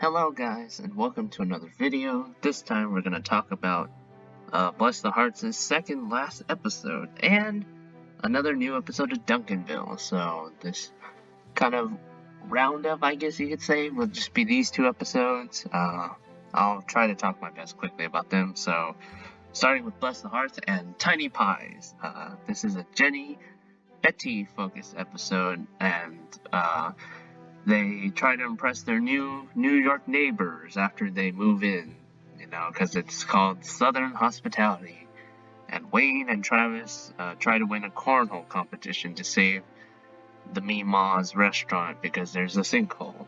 Hello guys, and welcome to another video. This time we're going to talk about Bless the Hearts' second last episode, and another new episode of Duncanville. So this kind of roundup, I guess you could say, will just be these two episodes. I'll try to talk my best quickly about them. So starting with Bless the Hearts and Tiny Pies. This is a Betty focused episode, and they try to impress their new New York neighbors after they move in, because it's called Southern Hospitality. And Wayne and Travis try to win a cornhole competition to save the Mee-Maw's restaurant because there's a sinkhole.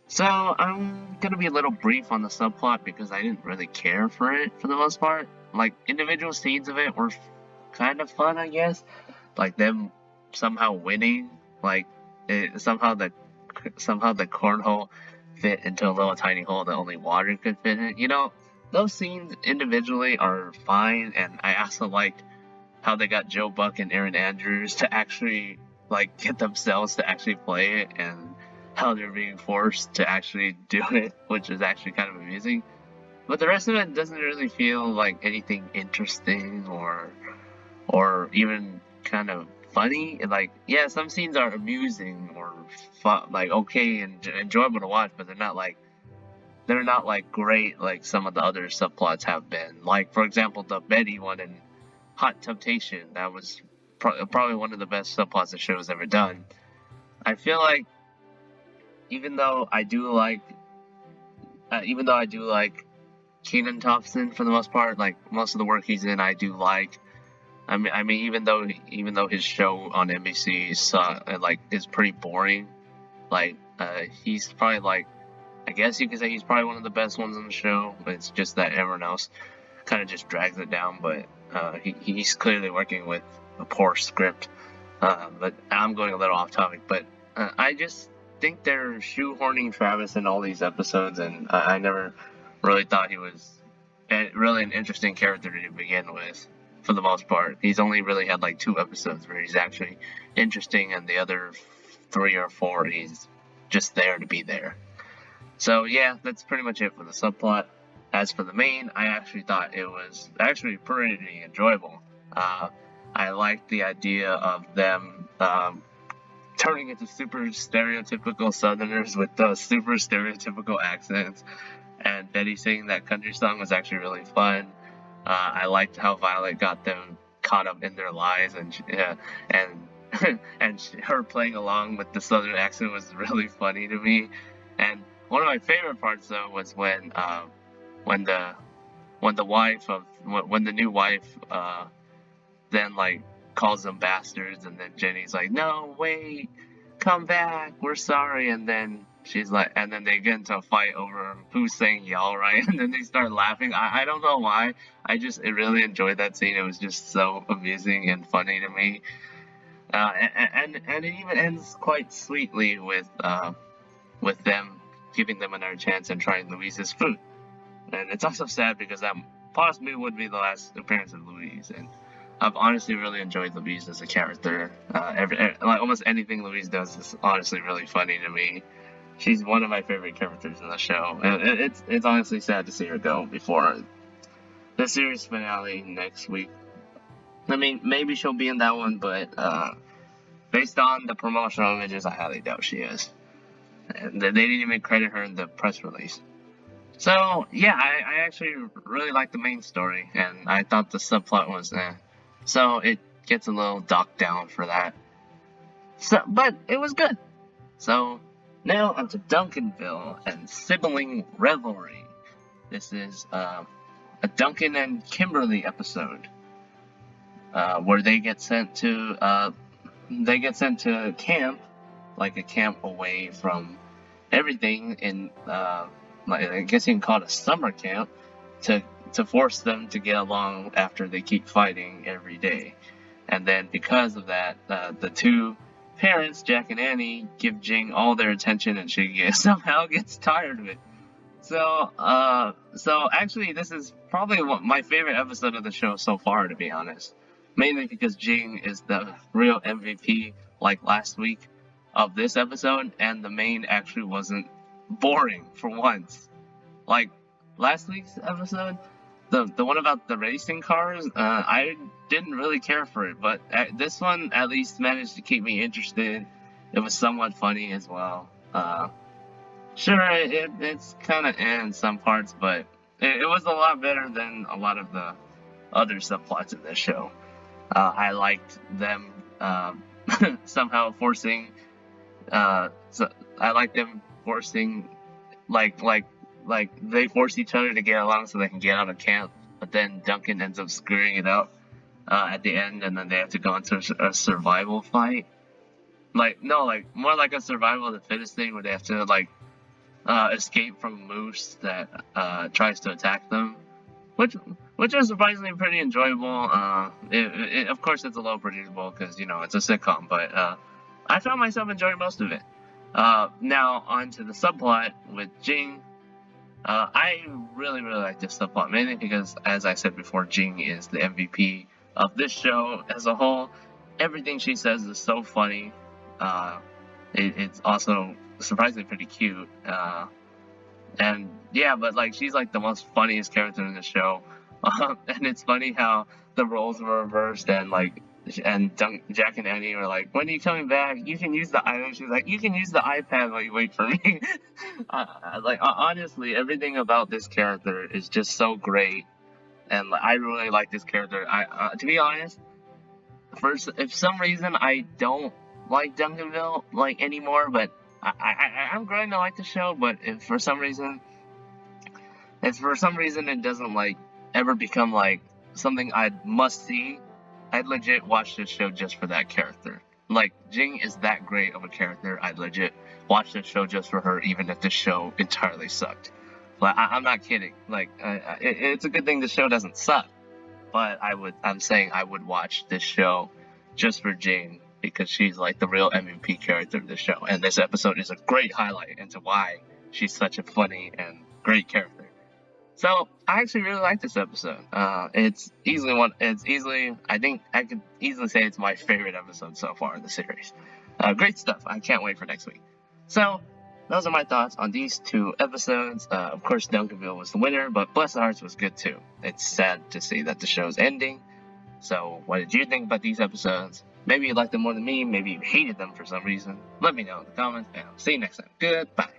So I'm gonna be a little brief on the subplot because I didn't really care for it for the most part. Like, individual scenes of it were kind of fun, I guess. Like them somehow winning, like somehow the cornhole fit into a little tiny hole that only water could fit in. Those scenes individually are fine, and I also liked how they got Joe Buck and Aaron Andrews to actually get themselves to actually play it, and how they're being forced to actually do it, which is actually kind of amusing. But the rest of it doesn't really feel like anything interesting or even kind of funny. Yeah, some scenes are amusing or fun, okay and enjoyable to watch, but they're not great like some of the other subplots have been. Like, for example, the Betty one in Hot Temptation. That was probably one of the best subplots the show has ever done. I feel like even though I do like Kenan Thompson for the most part, like most of the work he's in, I do like. I mean, even though his show on NBC is pretty boring, he's probably I guess you could say he's probably one of the best ones on the show. But it's just that everyone else kind of just drags it down. But he's clearly working with a poor script. But I'm going a little off topic. But I just think they're shoehorning Travis in all these episodes, and I never really thought he was really an interesting character to begin with. For the most part, he's only really had 2 episodes where he's actually interesting, and the other 3 or 4 he's just there to be there. So yeah, that's pretty much it for the subplot. As for the main, I actually thought it was actually pretty enjoyable. I liked the idea of them turning into super stereotypical Southerners with those super stereotypical accents, and Betty singing that country song was actually really fun. I liked how Violet got them caught up in their lies, and her playing along with the Southern accent was really funny to me. And one of my favorite parts though was when the new wife then calls them bastards, and then Jenny's like, "No, wait, come back, we're sorry," and then she's like, and then they get into a fight over who's saying y'all right, and then they start laughing. I don't know why. I really enjoyed that scene. It was just so amusing and funny to me. And it even ends quite sweetly with them giving them another chance and trying Louise's food. And it's also sad because that possibly would be the last appearance of Louise, and I've honestly really enjoyed Louise as a character. Almost anything Louise does is honestly really funny to me. She's one of my favorite characters in the show, and it's honestly sad to see her go before the series finale next week. I mean, maybe she'll be in that one, but based on the promotional images, I highly doubt she is. And they didn't even credit her in the press release. So yeah, I actually really liked the main story, and I thought the subplot was so it gets a little docked down for that. But it was good. So now onto Duncanville and Sibling Revelry. This is a Duncan and Kimberly episode where they get sent to camp, like a camp away from everything in I guess you can call it a summer camp, to force them to get along after they keep fighting every day. And then because of that, the two parents, Jack and Annie, give Jing all their attention, and she somehow gets tired of it. So actually, this is probably my favorite episode of the show so far, to be honest. Mainly because Jing is the real MVP, like last week, of this episode, and the main actually wasn't boring for once. Like last week's episode, the one about the racing cars, I didn't really care for it, but this one at least managed to keep me interested. It was somewhat funny as well. Sure, it's kind of in some parts, but it was a lot better than a lot of the other subplots in this show. I liked them somehow forcing. So I like them forcing, like they force each other to get along so they can get out of camp. But then Duncan ends up screwing it up at the end, and then they have to go into a survival fight. Like no, like more like a survival of the fittest thing where they have to like escape from a moose that tries to attack them, which was surprisingly pretty enjoyable. Of course, it's a little predictable because you know it's a sitcom, but I found myself enjoying most of it. Now on to the subplot with Jing. I really like this subplot mainly because, as I said before, Jing is the MVP of this show as a whole. Everything she says is so funny. It's also surprisingly pretty cute. And yeah, but like she's like the most funniest character in the show. And it's funny how the roles were reversed and like Jack and Annie were like, when are you coming back? You can use the iPad. She's like, you can use the iPad while you wait for me. Like honestly, everything about this character is just so great, and I really like this character. To be honest, if some reason I don't like Duncanville like anymore, but I'm growing to like the show. But if for some reason it doesn't like ever become like something I must see, I'd legit watch this show just for that character. Like, Jing is that great of a character, I'd legit watch this show just for her, even if the show entirely sucked. Like, I'm not kidding. Like, it's a good thing the show doesn't suck, but I'm saying I would watch this show just for Jing, because she's like the real MVP character of the show, and this episode is a great highlight into why she's such a funny and great character. So I actually really like this episode. I think I could easily say it's my favorite episode so far in the series. Great stuff. I can't wait for next week. So those are my thoughts on these two episodes. Of course, Duncanville was the winner, but Bless the Hearts was good too. It's sad to see that the show's ending. So what did you think about these episodes? Maybe you liked them more than me. Maybe you hated them for some reason. Let me know in the comments, and I'll see you next time. Goodbye.